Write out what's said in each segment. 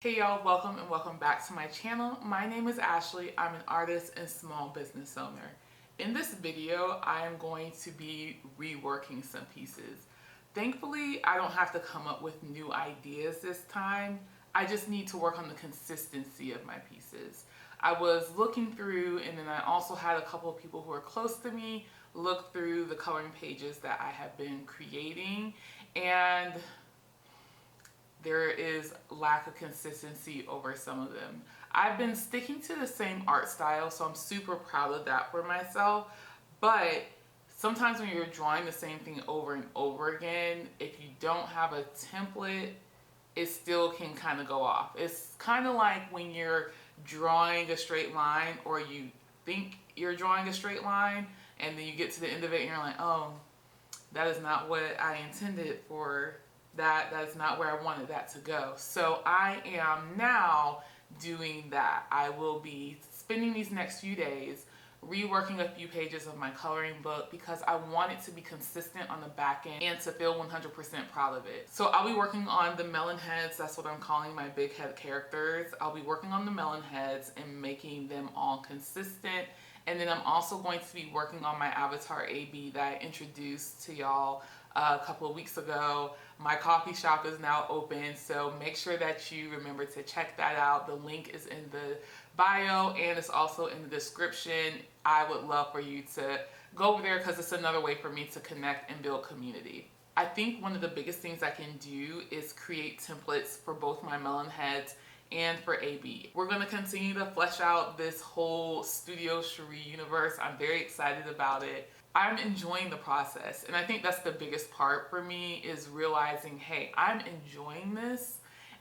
Hey y'all, welcome and welcome back to my channel. My name is Ashley. I'm an artist and small business owner. In this video, I am going to be reworking some pieces. Thankfully, I don't have to come up with new ideas this time. I just need to work on the consistency of my pieces. I was looking through, and then I also had a couple of people who are close to me look through the coloring pages that I have been creating, and there is lack of consistency over some of them. I've been sticking to the same art style, so I'm super proud of that for myself. But sometimes when you're drawing the same thing over and over again, if you don't have a template, it still can kind of go off. It's kind of like when you're drawing a straight line, or you think you're drawing a straight line, and then you get to the end of it and you're like, oh, that is not what I intended for that. That is not where I wanted that to go. So I am now doing that. I will be spending these next few days reworking a few pages of my coloring book because I want it to be consistent on the back end and to feel 100% proud of it. So I'll be working on the melon heads. That's what I'm calling my big head characters. I'll be working on the melon heads and making them all consistent. And then I'm also going to be working on my avatar AB that I introduced to y'all a couple of weeks ago. My coffee shop is now open, so make sure that you remember to check that out. The link is in the bio and it's also in the description. I would love for you to go over there because it's another way for me to connect and build community. I think one of the biggest things I can do is create templates for both my melon heads and for AB. We're going to continue to flesh out this whole Studio Cherie universe. I'm very excited about it. I'm enjoying the process, and I think that's the biggest part for me, is realizing, hey, I'm enjoying this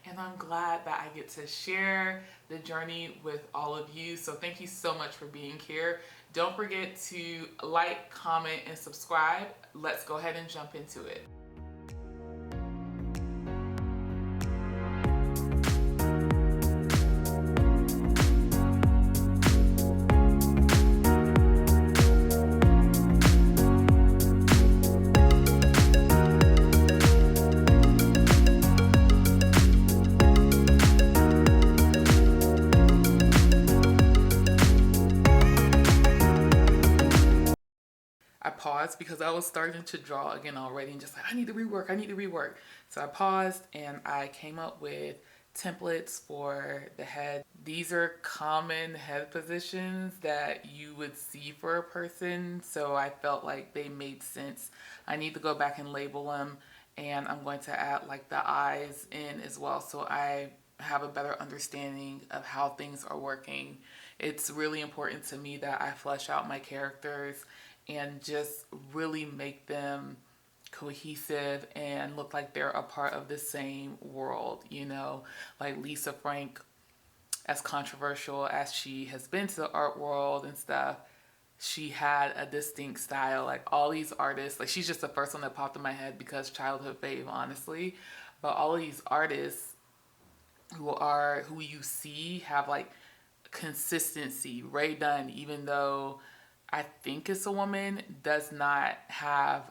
and I'm glad that I get to share the journey with all of you. So thank you so much for being here. Don't forget to like, comment, and subscribe. Let's go ahead and jump into it. I paused because I was starting to draw again already and just like, I need to rework. So I paused and I came up with templates for the head. These are common head positions that you would see for a person. So I felt like they made sense. I need to go back and label them, and I'm going to add like the eyes in as well, so I have a better understanding of how things are working. It's really important to me that I flesh out my characters and just really make them cohesive and look like they're a part of the same world, you know, like Lisa Frank, as controversial as she has been to the art world and stuff, she had a distinct style. Like all these artists, like she's just the first one that popped in my head because childhood fave, honestly. But all of these artists who you see have like consistency. Ray Dunn, even though I think it's a woman, does not have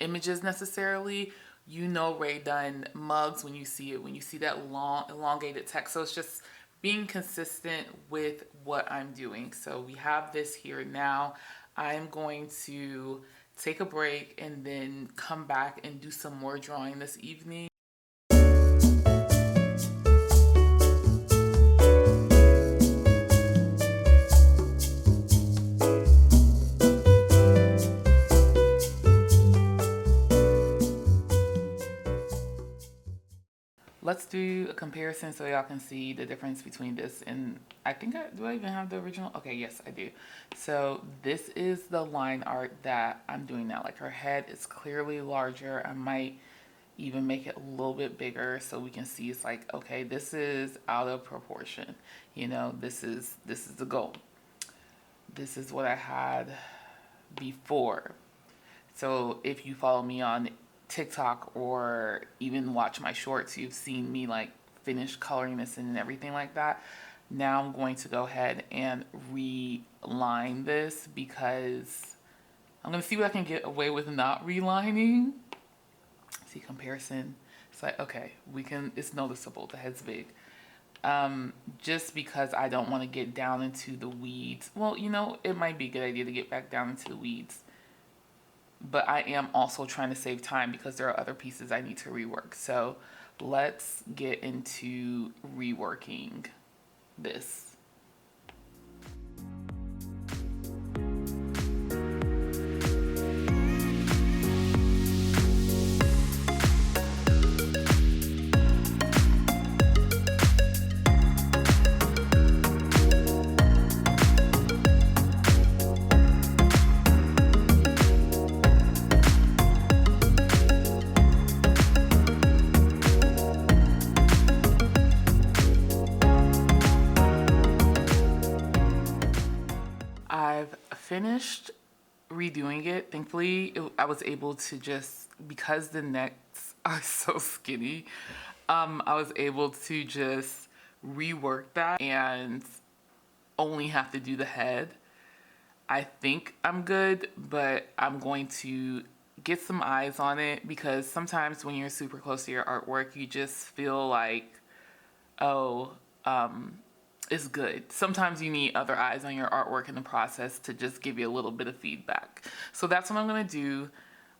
images necessarily. You know, Ray Dunn mugs when you see it, when you see that long elongated text. So it's just being consistent with what I'm doing. So we have this here now. I'm going to take a break and then come back and do some more drawing this evening. Let's do a comparison so y'all can see the difference between this and do I even have the original? Okay, yes, I do. So this is the line art that I'm doing now. Like her head is clearly larger. I might even make it a little bit bigger so we can see it's like, okay, this is out of proportion. You know, this is the goal. This is what I had before. So if you follow me on TikTok or even watch my shorts, you've seen me like finish coloring this in and everything like that. Now I'm going to go ahead and reline this because I'm going to see what I can get away with not relining. See, comparison. It's like, okay, it's noticeable, the head's big. Just because I don't want to get down into the weeds. Well, it might be a good idea to get back down into the weeds. But I am also trying to save time because there are other pieces I need to rework. So let's get into reworking this. I've finished redoing it. Thankfully, I was able to just, because the necks are so skinny, I was able to just rework that and only have to do the head. I think I'm good, but I'm going to get some eyes on it because sometimes when you're super close to your artwork, you just feel like, oh, it's good. Sometimes you need other eyes on your artwork in the process to just give you a little bit of feedback. So that's what I'm going to do.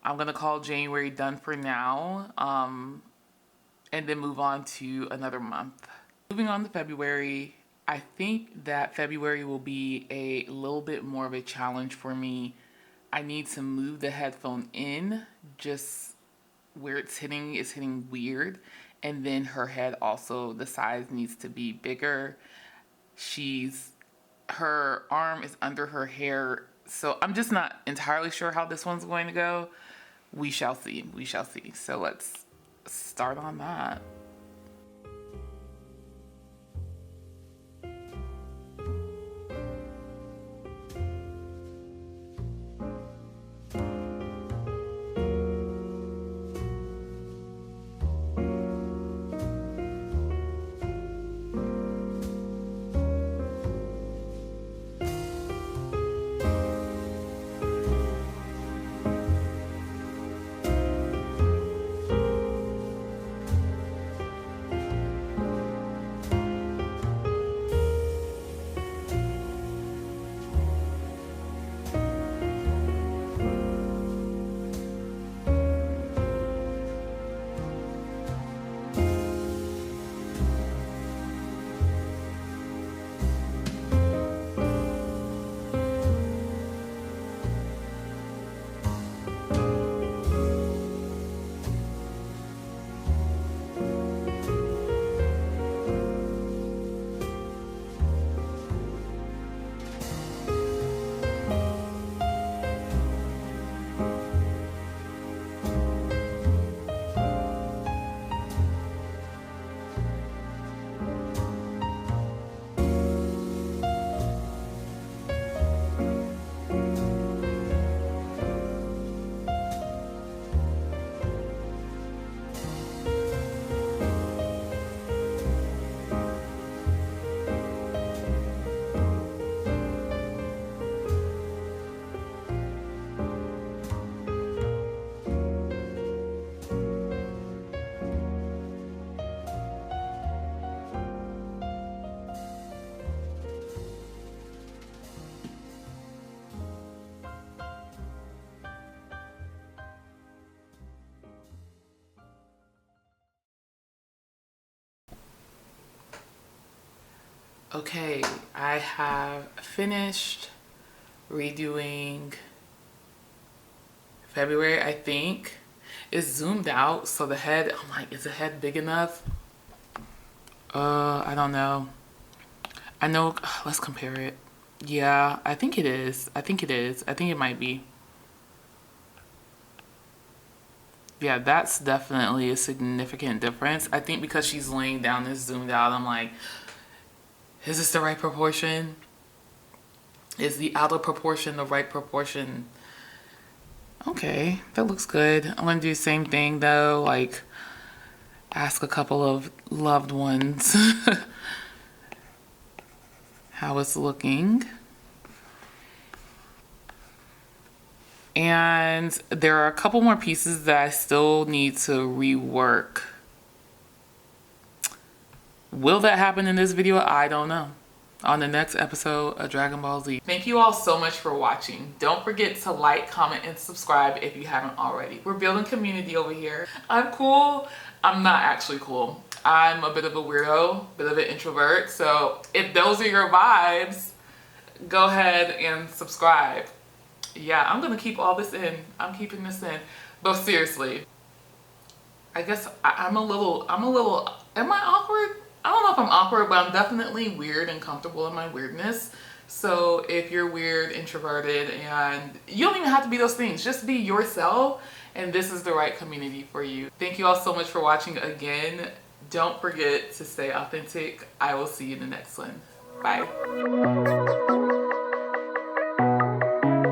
I'm going to call January done for now, and then move on to another month. Moving on to February, I think that February will be a little bit more of a challenge for me. I need to move the headphone in, just where it's hitting weird. And then her head also, the size needs to be bigger. Her arm is under her hair. So I'm just not entirely sure how this one's going to go. We shall see. So let's start on that. Okay, I have finished redoing February, I think. It's zoomed out, so the head, I'm like, is the head big enough? I don't know. I know, let's compare it. Yeah, I think it is. I think it might be. Yeah, that's definitely a significant difference. I think because she's laying down this zoomed out, I'm like, is this the right proportion? Is the outer proportion the right proportion? Okay, that looks good. I'm gonna do the same thing though, like ask a couple of loved ones how it's looking. And there are a couple more pieces that I still need to rework. Will that happen in this video? I don't know. On the next episode of Dragon Ball Z. Thank you all so much for watching. Don't forget to like, comment, and subscribe if you haven't already. We're building community over here. I'm cool. I'm not actually cool. I'm a bit of a weirdo, bit of an introvert. So if those are your vibes, go ahead and subscribe. Yeah, I'm gonna keep all this in. I'm keeping this in. But seriously, I guess I'm a little, am I awkward? I don't know if I'm awkward, but I'm definitely weird and comfortable in my weirdness. So if you're weird, introverted, and you don't even have to be those things, just be yourself, and this is the right community for you. Thank you all so much for watching again. Don't forget to stay authentic. I will see you in the next one. Bye.